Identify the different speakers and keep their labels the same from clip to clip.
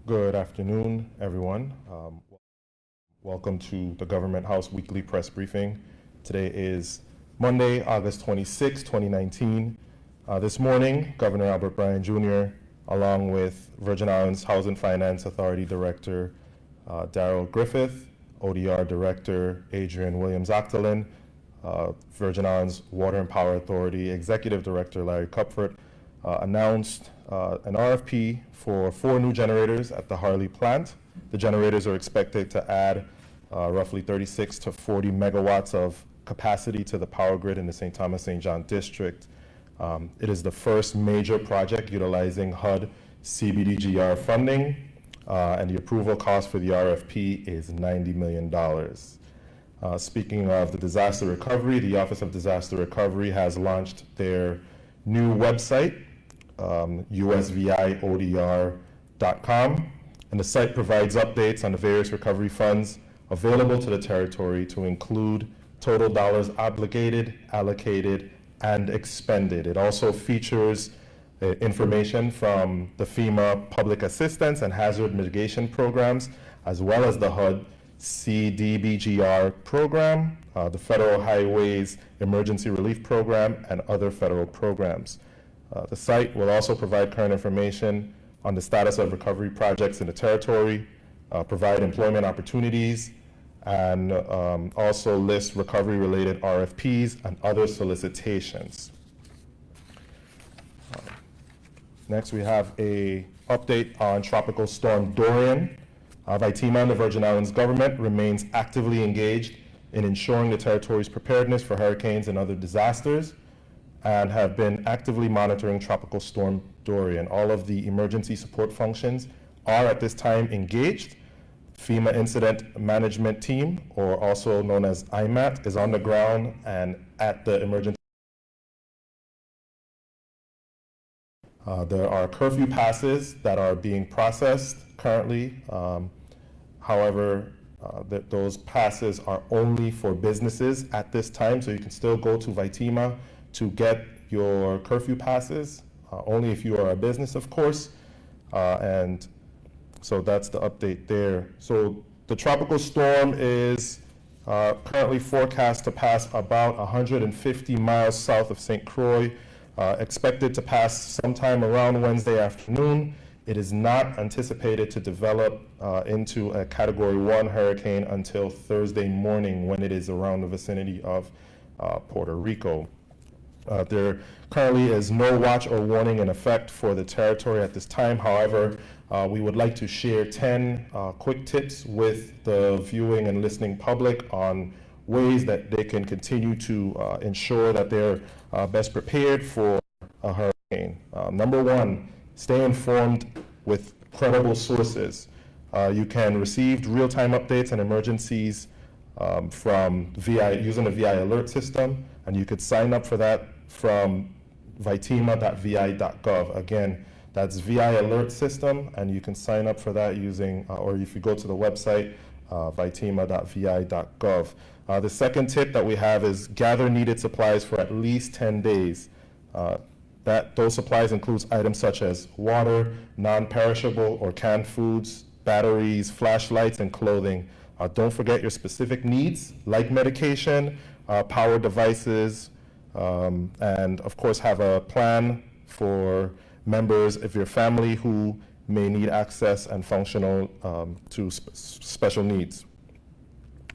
Speaker 1: Good afternoon, everyone. Welcome to the Government House Weekly Press Briefing. Today is Monday, August 26, 2019. This morning, Governor Albert Bryan Jr., along with Virgin Islands Housing Finance Authority Director Darrell Griffith, ODR Director Adrian Williams-Octolin, Virgin Islands Water and Power Authority Executive Director Larry Kupfert, announced an RFP for 4 new generators at the Harley plant. The generators are expected to add roughly 36 to 40 megawatts of capacity to the power grid in the St. Thomas St. John district. It is the first major project utilizing HUD CBDGR funding, and the approval cost for the RFP is $90 million. Speaking of the disaster recovery, the Office of Disaster Recovery has launched their new website, usviodr.com, and the site provides updates on the various recovery funds available to the territory, to include total dollars obligated, allocated, and expended. It also features information from the FEMA Public Assistance and Hazard Mitigation Programs, as well as the HUD CDBGR program, the Federal Highways Emergency Relief Program, and other federal programs. The site will also provide current information on the status of recovery projects in the territory, provide employment opportunities, and also list recovery-related RFPs and other solicitations. Next, we have an update on Tropical Storm Dorian. VITEMA and the Virgin Islands government remains actively engaged in ensuring the territory's preparedness for hurricanes and other disasters, and have been actively monitoring Tropical Storm Dorian. All of the emergency support functions are at this time engaged. FEMA Incident Management Team, or also known as IMAT, is on the ground and at the emergency. There are curfew passes that are being processed currently. However, those passes are only for businesses at this time, so you can still go to VITEMA to get your curfew passes, only if you are a business, of course. And so that's the update there. So the tropical storm is currently forecast to pass about 150 miles south of St. Croix, expected to pass sometime around Wednesday afternoon. It is not anticipated to develop into a Category 1 hurricane until Thursday morning, when it is around the vicinity of Puerto Rico. There currently is no watch or warning in effect for the territory at this time. However, we would like to share 10 quick tips with the viewing and listening public on ways that they can continue to ensure that they're best prepared for a hurricane. Number 1, stay informed with credible sources. You can receive real-time updates and emergencies from using the VI alert system, and you could sign up for that from vitema.vi.gov. Again, that's VI alert system, and you can sign up for that using, or if you go to the website, vitema.vi.gov. The second tip that we have is gather needed supplies for at least 10 days. Those supplies includes items such as water, non-perishable or canned foods, batteries, flashlights, and clothing. Don't forget your specific needs, like medication, power devices, and of course have a plan for members of your family who may need access and functional to special needs.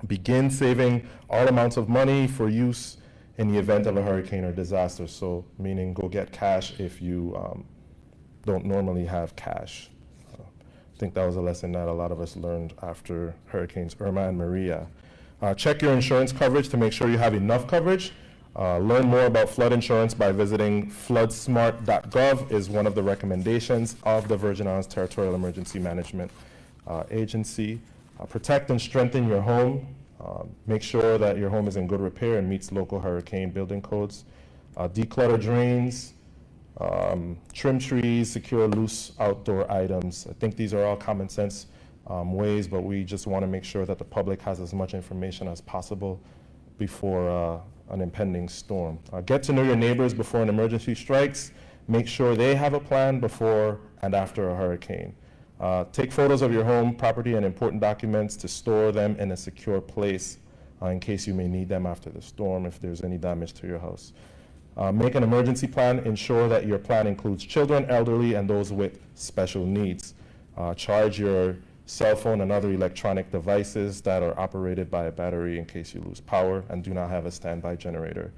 Speaker 1: Begin saving all amounts of money for use in the event of a hurricane or disaster. So meaning go get cash if you don't normally have cash. I think that was a lesson that a lot of us learned after Hurricanes Irma and Maria. Check your insurance coverage to make sure you have enough coverage. Learn more about flood insurance by visiting floodsmart.gov is one of the recommendations of the Virgin Islands Territorial Emergency Management Agency. Protect and strengthen your home. Make sure that your home is in good repair and meets local hurricane building codes. Declutter drains, trim trees, secure loose outdoor items. I think these are all common sense ways, but we just want to make sure that the public has as much information as possible before an impending storm. Get to know your neighbors before an emergency strikes. Make sure they have a plan before and after a hurricane. Take photos of your home, property, and important documents to store them in a secure place in case you may need them after the storm if there's any damage to your house. Make an emergency plan. Ensure that your plan includes children, elderly, and those with special needs. Charge your cell phone and other electronic devices that are operated by a battery in case you lose power and do not have a standby generator.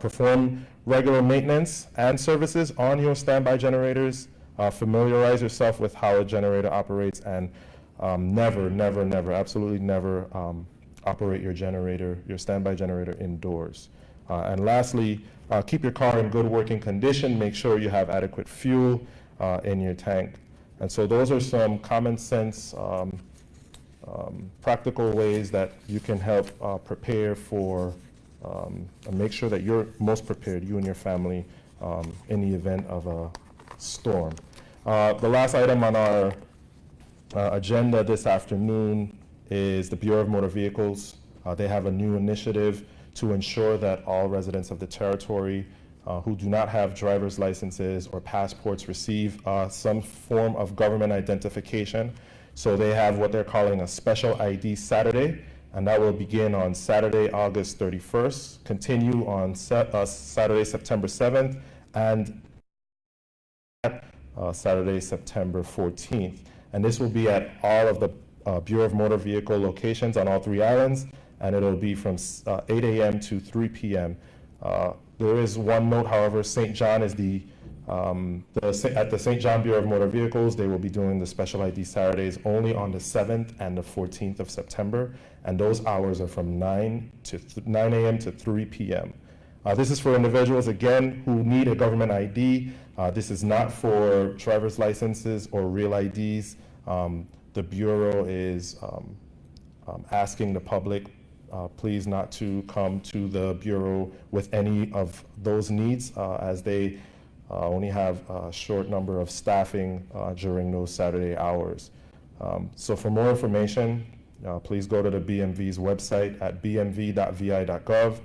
Speaker 1: Perform regular maintenance and services on your standby generators. Familiarize yourself with how a generator operates, and never, never, never, absolutely never operate your generator, your standby generator, indoors. And lastly, keep your car in good working condition. Make sure you have adequate fuel in your tank. And so those are some common sense, practical ways that you can help prepare for and make sure that you're most prepared, you and your family, in the event of a storm. The last item on our agenda this afternoon is the Bureau of Motor Vehicles. They have a new initiative to ensure that all residents of the territory who do not have driver's licenses or passports receive some form of government identification. So they have what they're calling a Special ID Saturday, and that will begin on Saturday, August 31st, continue on Saturday, September 7th, and Saturday, September 14th. And this will be at all of the Bureau of Motor Vehicle locations on all 3 islands, and it'll be from 8 a.m. to 3 p.m. There is one note, however. St. John is at the St. John Bureau of Motor Vehicles, they will be doing the Special ID Saturdays only on the 7th and the 14th of September, and those hours are from 9 a.m. to 3 p.m. This is for individuals, again, who need a government ID. This is not for driver's licenses or real IDs. The Bureau is asking the public please not to come to the Bureau with any of those needs, as they only have a short number of staffing during those Saturday hours. So for more information, please go to the BMV's website at bmv.vi.gov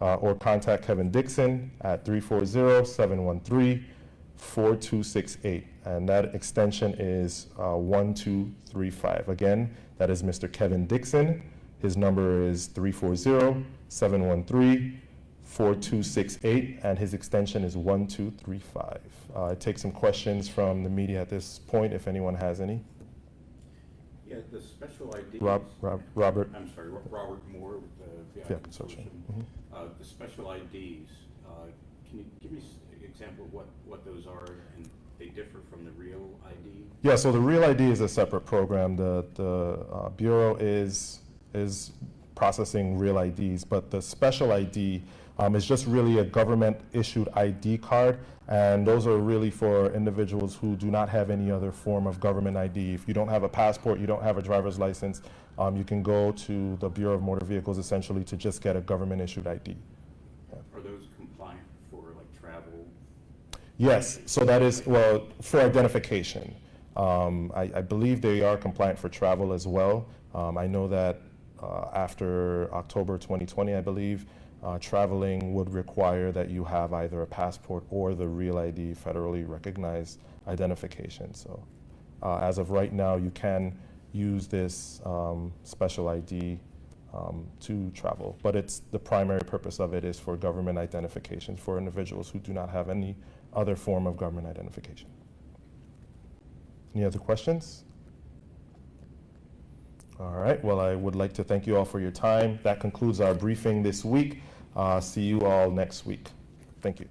Speaker 1: or contact Kevin Dixon at 340-713-4268. And that extension is 1235. Again, that is Mr. Kevin Dixon. His number is 340-713-4268, and his extension is 1235. I take some questions from the media at this point, if anyone has any.
Speaker 2: Yeah, the special ID.
Speaker 1: Robert.
Speaker 2: I'm sorry, Robert Moore with the VI Consortium. The special IDs, can you give me an example of what those are, and they differ from the real ID?
Speaker 1: Yeah, so the real ID is a separate program. The Bureau is processing real IDs, but the special ID is just really a government issued ID card, and those are really for individuals who do not have any other form of government ID. If you don't have a passport, you don't have a driver's license, you can go to the Bureau of Motor Vehicles essentially to just get a government issued ID.
Speaker 2: Yeah. Are those compliant for like travel?
Speaker 1: Yes, so that is, well, for identification. I believe they are compliant for travel as well. I know that after October 2020, I believe, traveling would require that you have either a passport or the real ID, federally recognized identification. So as of right now, you can use this special ID to travel, but the primary purpose of it is for government identification for individuals who do not have any other form of government identification. Any other questions? All right, well, I would like to thank you all for your time. That concludes our briefing this week. See you all next week. Thank you.